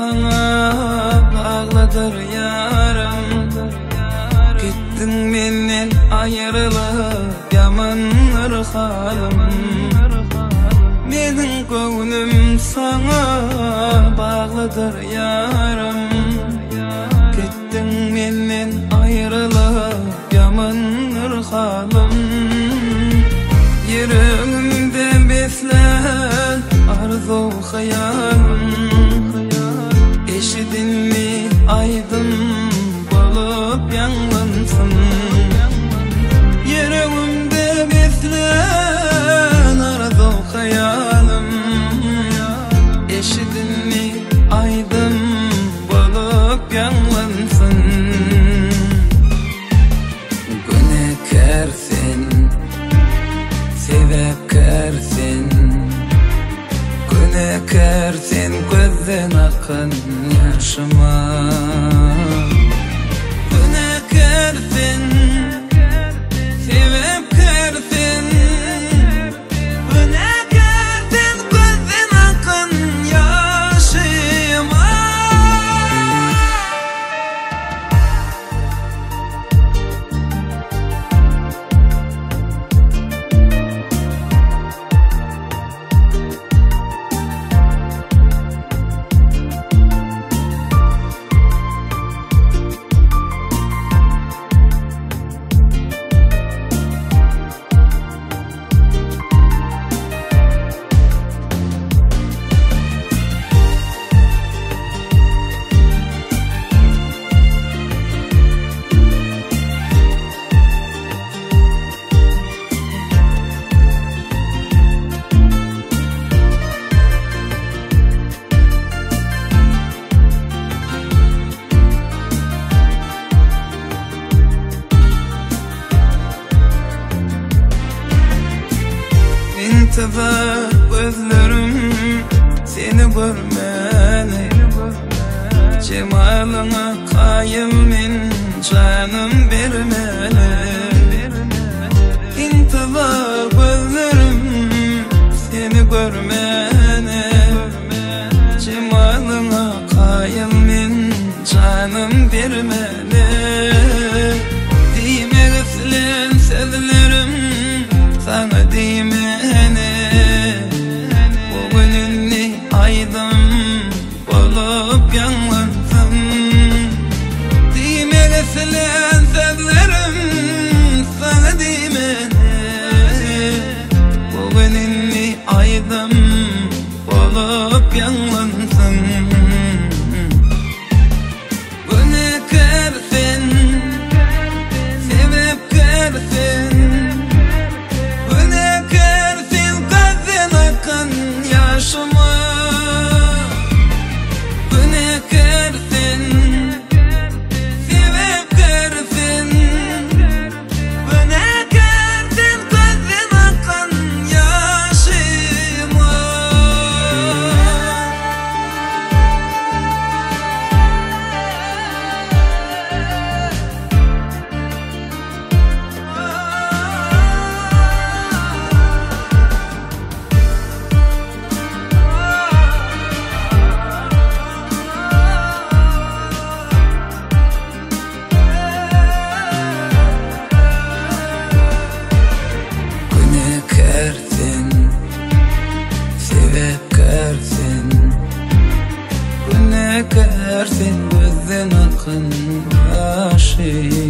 sana bağlıdır yarım. Gittin menden ayrılıp yamanır halim. Menin gönlüm sana bağlıdır yarım. Gittin menden ayrılıp yamanır halim. Yüreğimde beslen arzu hayalim. Eşidin mi aydın bulup yanlansın. Yüreğimde beslen arzu hayalim. Eşidin mi aydın bulup yanlansın. Günekersin, sebepkersin. Günekersin, gözden akan yaşıma. Günekersin, sebepkersin. Günekersin, gözden akan yaşıma. İntihar gözlerim seni görmeli. Cemalına kayılmin canım vermeli. İntihar gözlerim seni görmeli. Cemalına kayılmin canım vermeli. Dime gıslen sözlerim sana dime. Aydın bulup yanlansın. Dime gesilen sözlerim sana dimene. Bugününni aydın bulup yanlansın. Günekersin, sebepkersin. Günekersin, gözden akan yaşıma. Günekersin, gözden akın yaşım.